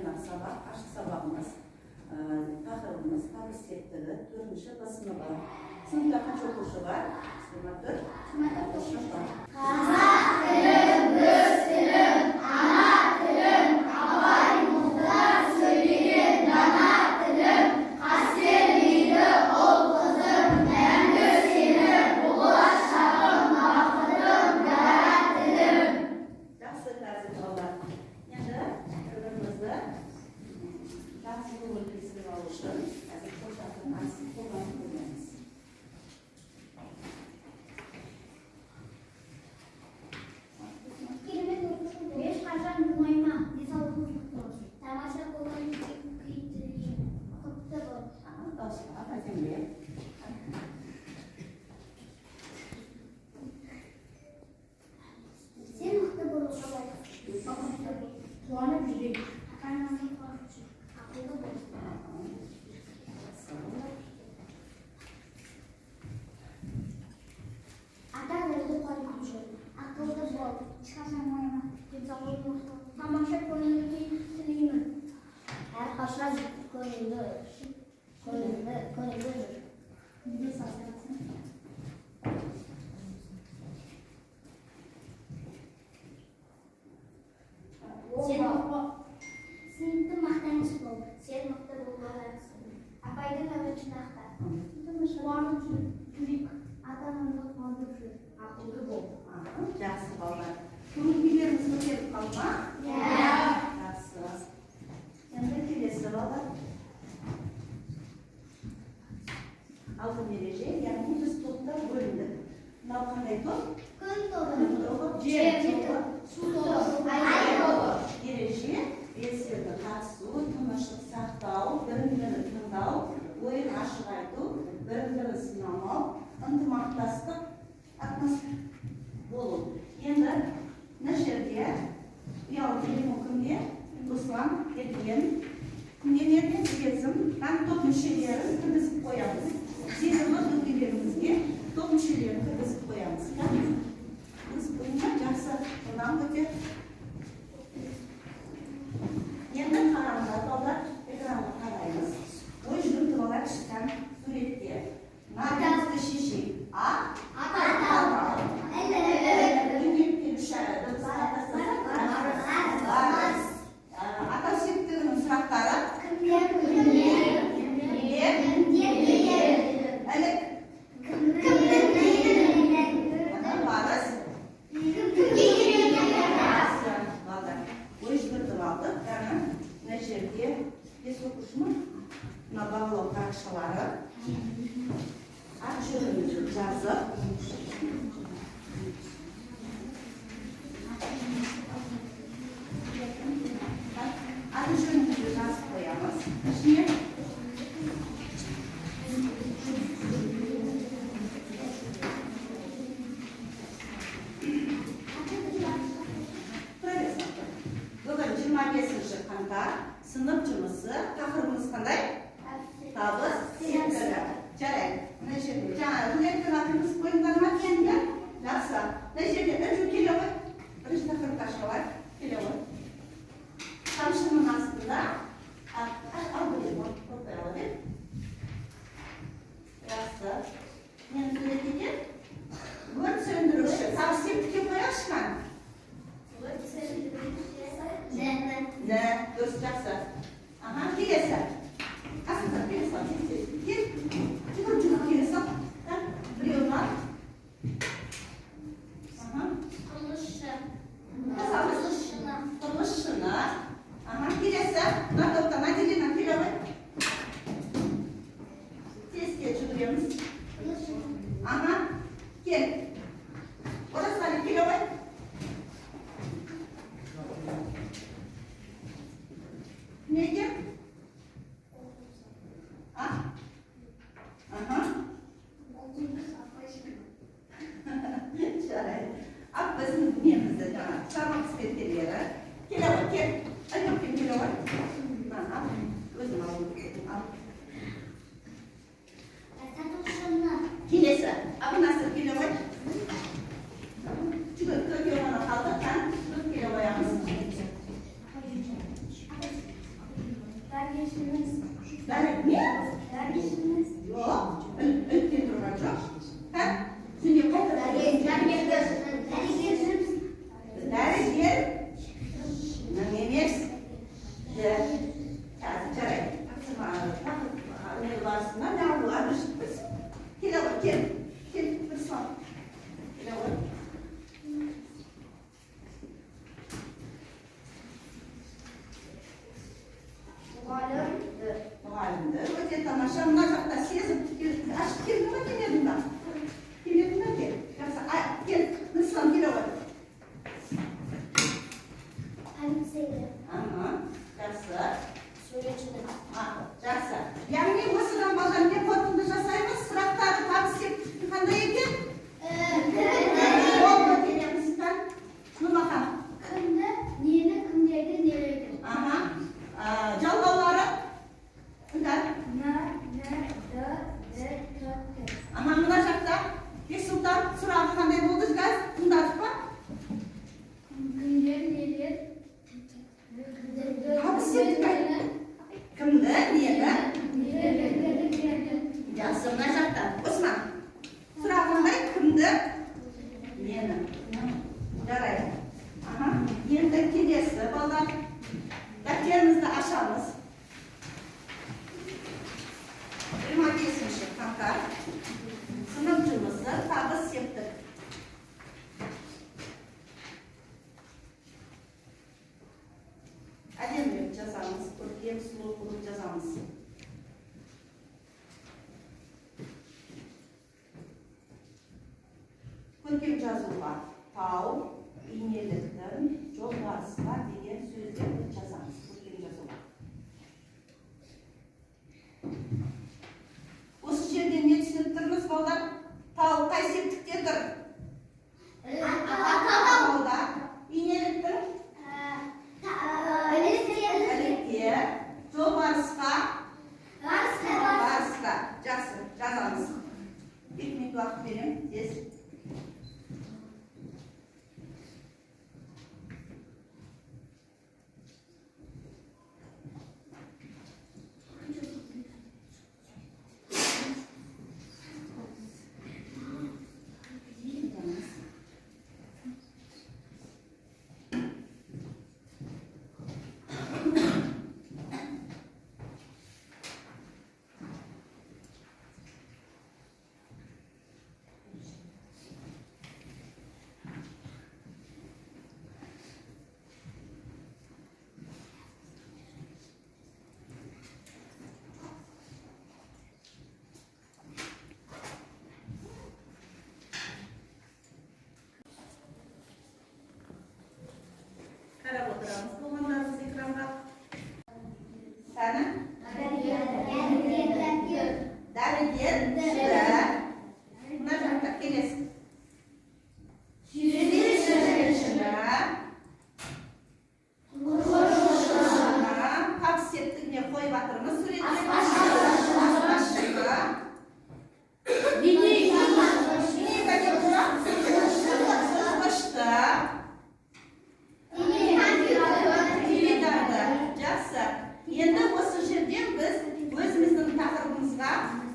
жаңағы сабақ, ашық сабағымыз, тақырыбымыз табыс септігі, 4-ші Б сыныбы. Сыныпта қанша оқушы бар? 24 оқушы бар. Қазақ тілім, өз тілім, ана тілім, абай мұхтар сөйлеген дана тілім, қастерлейді ұл қызым, мәңгі сені болашағым, бақытым, дара тілім. Жақсы қазір балалар. Енді бір-бірімізді жақсы көңіл күйге алу үшін қазір қолшатыр асын қолданып көрмеңіз. Ешқашан болмайма, денсаулығыңыз құтты болсын. Тамаша көңіл күй тілеймін. Құтты бол. Дауысқа әдемілеп. Сен мықты болуға лайық. Қуанып жүрейік. Ата-анаңның қуанып жүр. Ақылды бол. Ата-аналарды қуанып жүр. Ақылды бол. Ешқашан болмайма. Денсаулығың мықты. Тамаша көңіл күй тілеймін. Әрқашан көңілді жүр. Неге сасырасың? Сыныпты мақтаныш бол. Сен мықты болуға лайықсың. Апайдың әуешін ақта. Қуанып жүрейік. Ата-анаңды қуанып жүр. Ақылды бол. Жақсы балалар. Көңіл күйлеріңіз көтеріп қалды ма? Иә. Жақсы. Енді келесі балалар. Алтын ереже, яғни біз топта бөліндік. Мынау қандай топ? Күн тобы. Жер тобы. Су тобы. Ай тобы. Ереже, белсенді қатысу, тыныштық сақтау, бірін-бірі тыңдау, ойын ашық айту, бірін-бірі сынамау, ынтымақтастық болу. Енді мына жерде ұялы телефон кімде? Руслан, Ерген. Мен ертең сезім, топ мүшелерін кіргізіп қоямыз. Сезімі дөңгелерімізге топ мүшелерін кіргізіп қоямыз. Біз бұйымда жақсы ұнам көтер. Енді қараңыздар балалар, экранға қараймыз. Ой жүріп балалар шыққан суреттер. Наразы шешек. Ата септігінің сұрақтары ой жүгіртіп алдық. Мына жерде бес оқушының бағалау парақшалары ат жөнін жазып аты жөнімізді жазып қоямыз. Ішіне бүгін 25 қаңтар сынып жұмысы, тақырыбымыз қандай? Табыс септігі. Жарайды. Мына жерде жаңа үміттің атымыз қойыңдар ма кенді? Жақсы. Мына жерде үжу келе ғой. Бірінші тақырыпқа шығалай. Келе ғой. Тамшының астында ал білем, қорқай алады. Жақсы. Мен сурет етем. Өрт сөндіруші. Табыс септікке қояқшы ма? Да, дұрыс, жақсы. Келесі. Қасымдар, келесі ал. Кел. Жүгір, келесі ал. Біреу бар. Құрылысшыны. Келесі. Мына топтан Аделина келе ғой. Тезге жүгіреміз. Кел. Оразғали келе ғой. Неге? Не? Жоқ, үлкен тұрған жоқ. Түсіне қайтып дәрігер емес. Жарайды. Не барысында не алуға біршіппіз. Келе ғой, кел. Кел, бір соң. Келе ғой. Мұғалімді. Өте тамаша. Мына жақта сезім. Ашық келдің ба, келмедің ба? Келмедің ба, кел. Кел, бір соң келе ғой. Жақсы. Жақсы. Яғни осыдан балдан не қорытынды жасаймыз? Сұрақтары табыс қандай екен? Ол көтереміз бе? Нұрмахан. Кімді, нені, кімдерді, нелерді. Жалғаулары? Мына жақта Бексұлтан сұрағы қандай болды? Тыңдадық па? Кімдер, нелер. Табыс еттік. Кімді, нені? Жақсы, мына жақта. Осман. Сұрақ қандай? Кімді? Нені? Жарайды. Енді келесі балдар. Дәптерімізді ашамыз. 25-ші қаңтар. Сынып жұмысы табыс еттік. Әдемілік жазамыз, көркем сұлу қылып жазамыз. Көркем жазуға тау, бейнеліктің, жобасыға деген сөздерді жазамыз. Көркем жазуға. Осы жерде не түсініп тұрмыз, балдар? Тау қай септікте тұр? Тауда. Бейнеліктің? Әлікте. Жобасыға? Барысқа. Жақсы, жазамыз. 2 минут уақыт берем, тез. Қарап отырамыз болғандарымыз экранға. Сәні? Дәрігер. Мына жақта келесі. Табыс еттігіне қойып атырмыз суретке. Енді осы жерден біз өзіміздің тақырыбымызға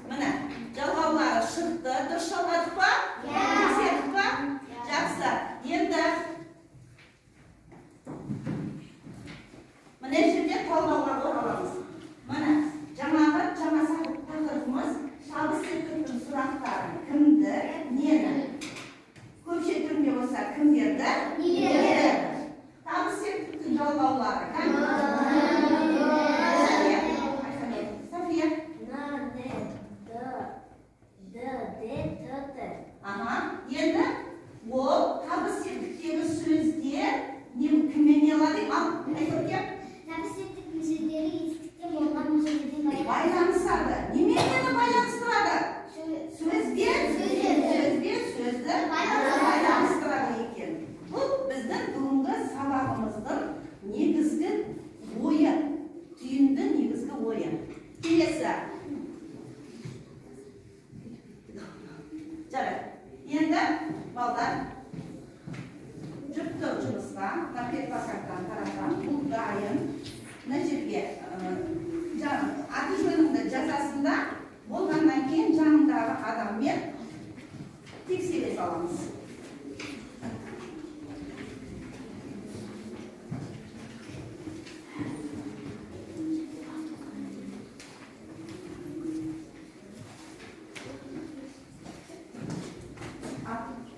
мына жалғаулары шықты. Дұрыс жалғадық па? Тексердік па? Жақсы. Енді мына жерде талдауға ораламыз. Мына жаңағы тақырыбымыз табыс еттіктің сұрақтары. Кімді, нені? Көпше түрінде болса кімдерді? Нелерді? Табыс еттіктің жалғаулары. Енді ол табыс еттіктегі сөздер кіммен не алады? Табыс еттіктің сөздері етістікте болған сөздерден байланысады. Немен байланыстырады? Сөзбен сөзді байланыстырады екен. Бұл біздің бүгінгі сабағымыздың негізгі аламыз.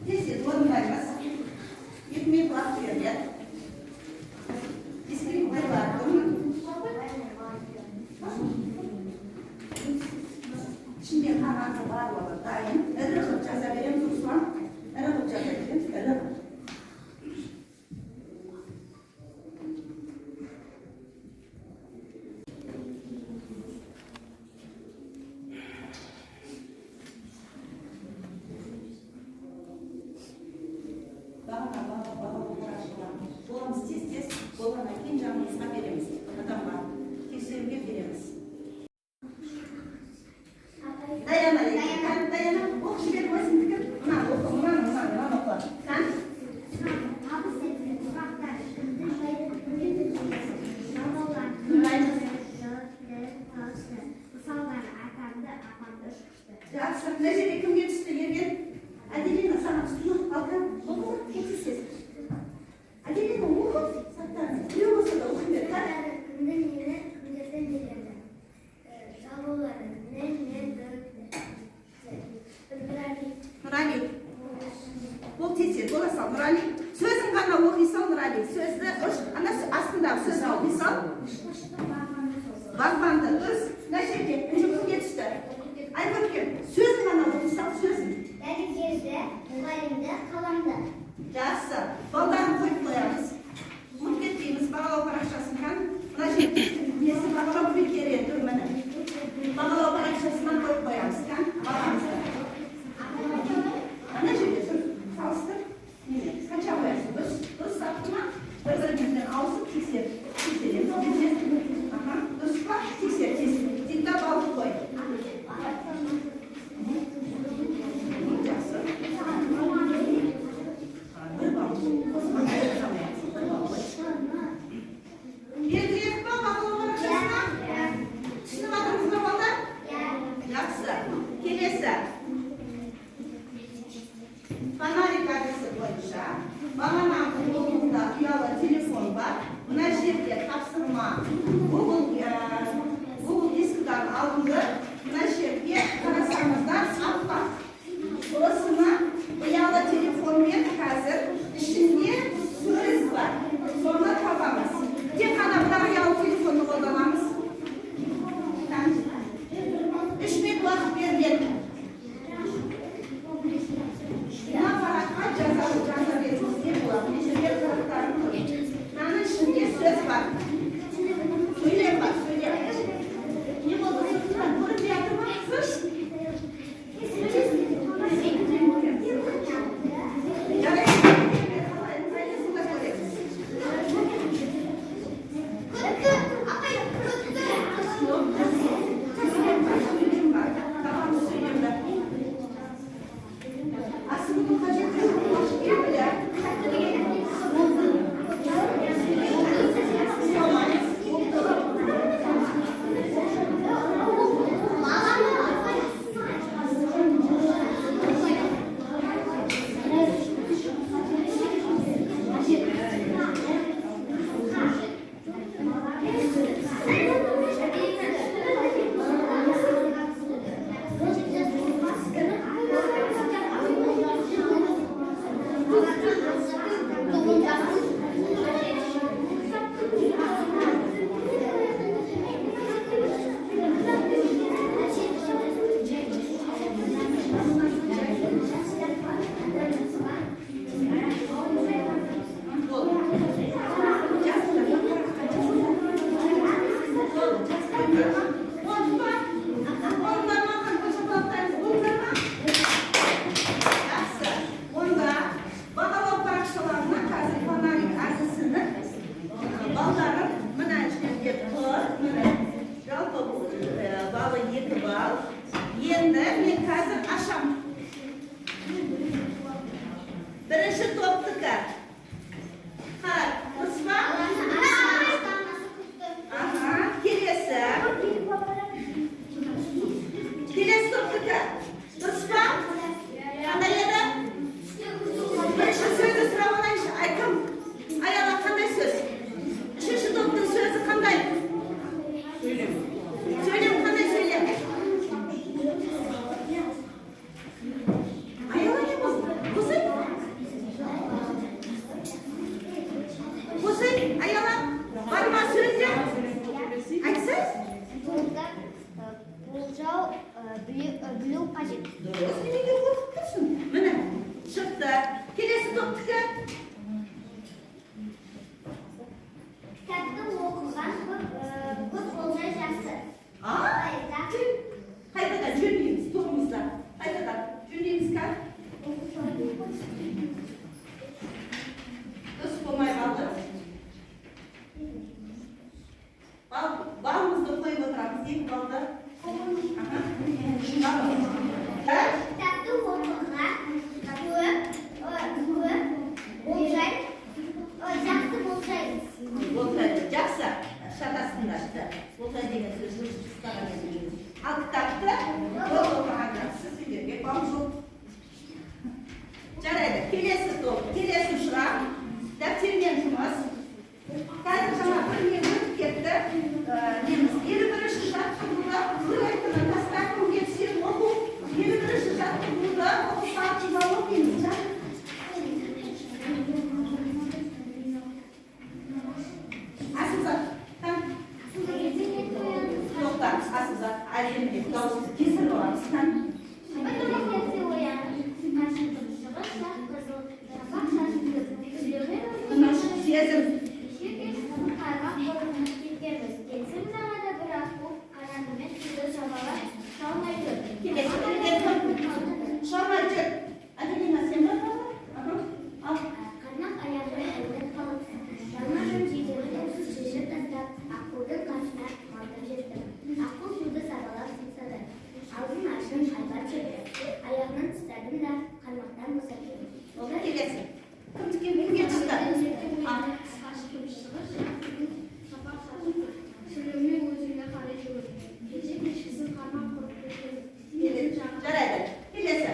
Тез орындаймыз. 2 минут уақыт беріледі. Ескеріп қойылады. İçinde kanatı var olan dayım. Ірі қылып жаза береміз, Руслан. Ірі қылып жаза береміз, ірі қылып. Боламыз тез-тез болғаннан кейін жанымызға береміз. Адамға тексеруге береміз. Dayana, oku жіберіп өзіңдікі. Мына оқы, мына оқы. Сан? Жақсы, мына жерде кімге түсті ерген? Әделина саған түсті ма? Алға, оқы, кетесіз. Әделина оқы, саттарын. Біреу болса да оқы бер. Нұрали, бұл тез бола сал, Нұрали. Сөзін ғана оқи сал, Нұрали. Сөзді, ана астындағы сөзді оқи сал. Бағбанды, дұрыс. Мына жерде, кімге түсті? Айбөркен, сөзін ғана оқи сал, сөзін. Дәрігерді, мұғалімді, қаламды. Жақсы, балдарын қойып қоямыз. Ұмыт кетпейміз, бағалау парақшасын қан. Мына жерде, несі бағалау бекереді, міне. Бағалау парақшасынан қойып қоямыз, қан. Бағамызды. Ана жерде тұр, салыстыр. Қанша қоясың? Дұрыс сапты ма? Бір-бірімізден ауысып тексереміз. Дұрыс па? Тексер. Титтап алып қой. Жақсы. Бір бал. Белгіледік па бағалау парақшасына? Түсініп жатырмыз ба балдар? Жақсы. Келесі. Фонарик әдісі бойынша бағанағы қолында ұялы телефон бар. Мына жерде тапсырма Google дискідан алынды. Мына жерде қарасаңыздар аппақ. Осыны ұялы телефонмен қазір ішінде сөз бар. Соны табамыз. Тек қана бір ұялы телефонды қолданамыз. 3 минут уақыт беріледі. Мынаның ішінде сөз бар. Сөйлем бар, сөйлем. Не болды? Көріп жатыр ма? Енді мен қазір ашам. Бірінші топтікі. Қарап, дұрыс па? Келесі. білу қажет. Дұрыс, неге қорқып тұрсың? Міне, шықты. Келесі топтікі. Кітапты оқыған көп болса жақсы. Қайтадан жөндейміз тобымызда. Қайтадан жөндейміз ка? Дұрыс болмай қалды. Балымызды қойып отырамыз. Екі балды. Кітапты оқыған жақсы болсайыз. Болсайды. Жақсы. Шатасыңдар. Болсайды деген сөз ұстаған едіңіз. Ал кітапты оқыған жақсы сендерге бал жоқ. Жарайды. Келесі топ. Келесі сұрақ. Дәптермен жұмыс. Қазір жаңа бір не өтіп кетті. Неміз 51-ші жаттығуда өйткені тастақым кетсе оқу. 51-ші жаттығуда оқу сатыға оқимыз. Асылзат. Тоқтар. Асылзат. Әлемде дауысыз кесір боламыз. Сезім. Шалмай жүр. Әділина сен бар ма? Қарнақ аяғымен әлден қалып, жалма-жан жидерінен шешіп тастап, аққудың қасына малтып жетті. Аққу суды сабалап сыңсады. Аузын ашып айбат шөпті. Аяғынан тістадым да қармақтан босатты. Олда келесі. Кімге шықты? Сүлеумен өзіне қарай жүгірді. Кеше-кешкісін қармақ құрып кеткен. Жарайды. Келесі.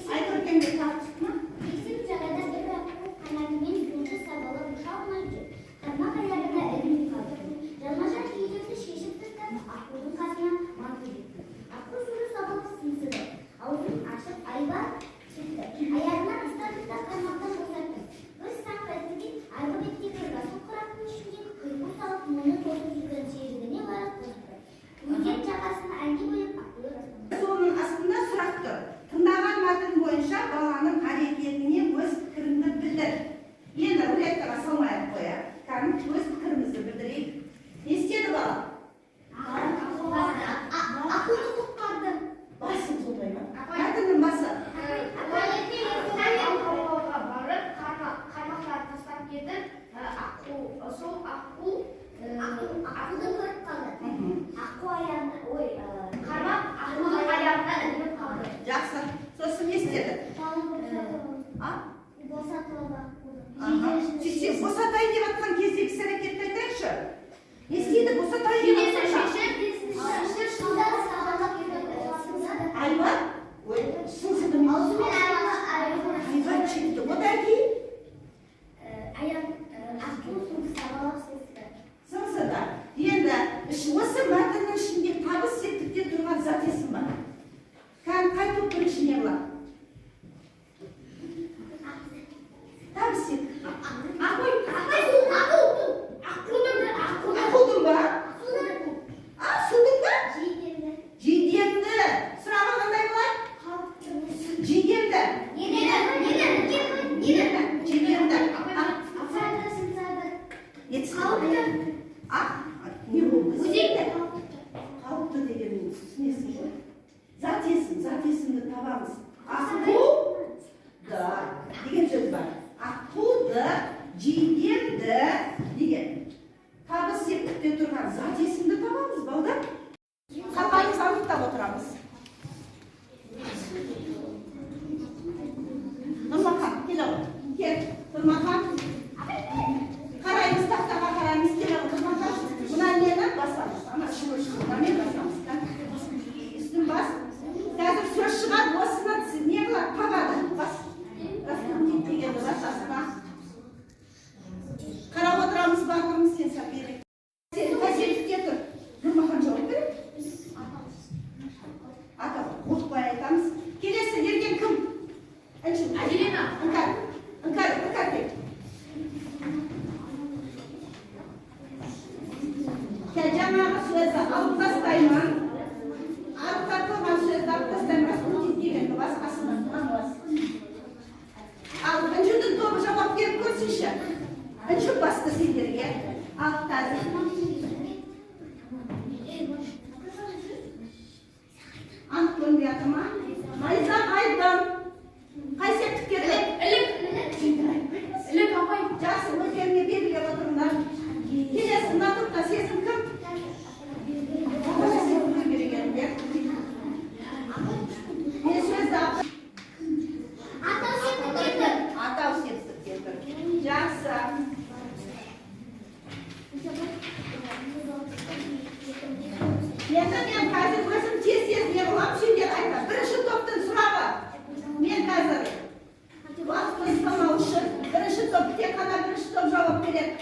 Айқұркенге тартып ма? Кесіп жағада бір аққу қанатымен суды сабалап ұша алмай жүр. Қармақ аяғына ілініп қалды. Жалма-жан жидерді шешіп тастап, аққудың қасына малтып жетті. Аққу суды сабалап сыңсыды. Аузын ашып айбат шекті. Аяғынан ұстады да қармақтан босатты. Өз сақ бәтінде арғы беттегі жасыл қыраттың ішінде қиқу салып мұны тосып жүрген серігіне барып қосты. Өзен жағасын әнге бөліп аққуды тастады. Соның астында сұрақ тұр. Тыңдаған мәтін бойынша баланың әрекетіне өз пікіріңді білдір. Енді рулеткаға салмай-ақ қояйық. Кәдімгі өз пікірімізді білдірейік. Не істеді бала? Аққуды құтқарды. Басы солай ма? Мәтіннің басы. Қармақтар тастап кетіп, сол аққуды көріп қалды. Аққу аяғына, қармақ аққудың аяғына ілініп қалды. Жақсы. Сосын не істеді? Босатылып аққуды. Босатайын деп жатқан кездегі іс-әрекетті айтайықшы. Не істеді? Босатайын деп жатқан айбат? Ой, сыңсыды ма? Айбат шекті. Одан кейін? Аққу суды сабалап сыңсыды. Сыңсыды. Енді осы мәтіннің ішінде табыс септікте тұрған зат есім бар. Қай топтың ішіне болады? Табыс септік. Аққудың ба? Судың ба? Жидемді. Сұрағы қандай болады? Жидемді. Жидемді. Не болды? Қалыпты деген түсінесің ғой. Зат есімді табамыз. Аққуды деген сөз бар. Аққуды, жидемді деген. Табыс септікте тұрған зат есімді табамыз, балдар. Қалғанымыз анықтап отырамыз. Нұрмахан, кел ал. Кел, Нұрмахан. Қараймыз, тақтаға қараймыз, кел ал. Нұрмахан, мына нені басамыз. Ана шұғыршығымен басамыз. Үстін бас. Қазір сөз шығады, осыны не қылады, қағады. Бас. Дегенді басасына. Қарап отырамыз, бағымыз сен сап берек. Сен қасиетікте тұр. Нұрмахан жауап берек. Ата, қорықпай айтамыз. Келесі ерген кім? Әделина. Іңкар кел. Жаңағы сөзі алып тастаймын. Алып тастаған Енді мен қазір өзім тез не боламын, сендер айтам. Бірінші топтың сұрағы. Мен қазір уақытын ұстамау үшін бірінші топ, тек қана бірінші топ жауап береді.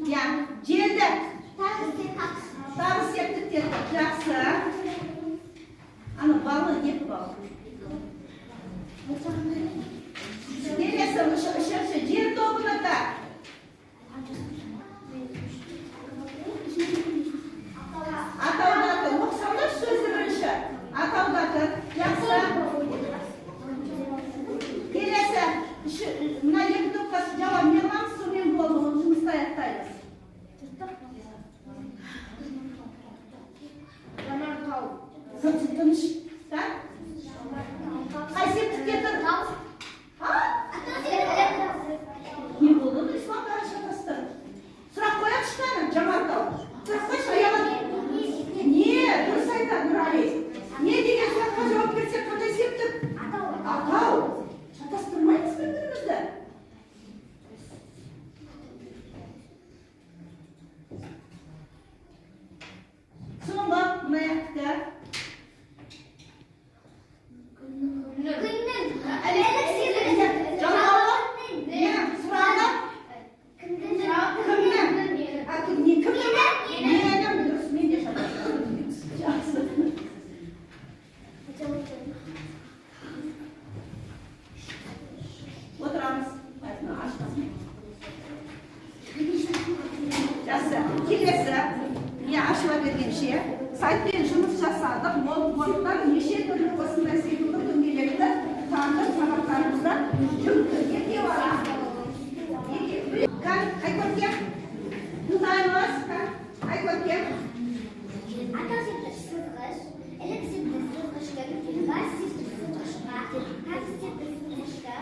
Я, желді. Тағы септіктер. Жақсы. Ана балы, екі балы. Келесі үшінші жер тобына да. Атаудағы оқысаңдар сөзі бірінші. Атаудағы жақсы. Келесі мына екі топқа жауап не қыламыз, сонымен болды, оны жұмысты аяқтаймыз. Тыныш. Қай септікте тұр? Не болды? Исламдағы шатасты. Сұрақ қояқ шыққаны, жамартау. Сұрақ қойшы, аяған. Не, дұрыс айтады, Нұрали. Не деген сұраққа жауап берсек, қандай септік? Атау. Шатастырмаймыз бір-бірімізді. Соңғы мұнаяқтықта. Сайтпен жұмыс жасадық, ноутбуктан неше түрлі осындай секілді дөңгелекті таңдық сабақтарымызда жүргізуге бар. Айкөтке, тыңдаймыз. Айкөтке. Атау септік сызғыш, элек септік сызғышты, газ септік сызғышқа, газ септік сызғышты,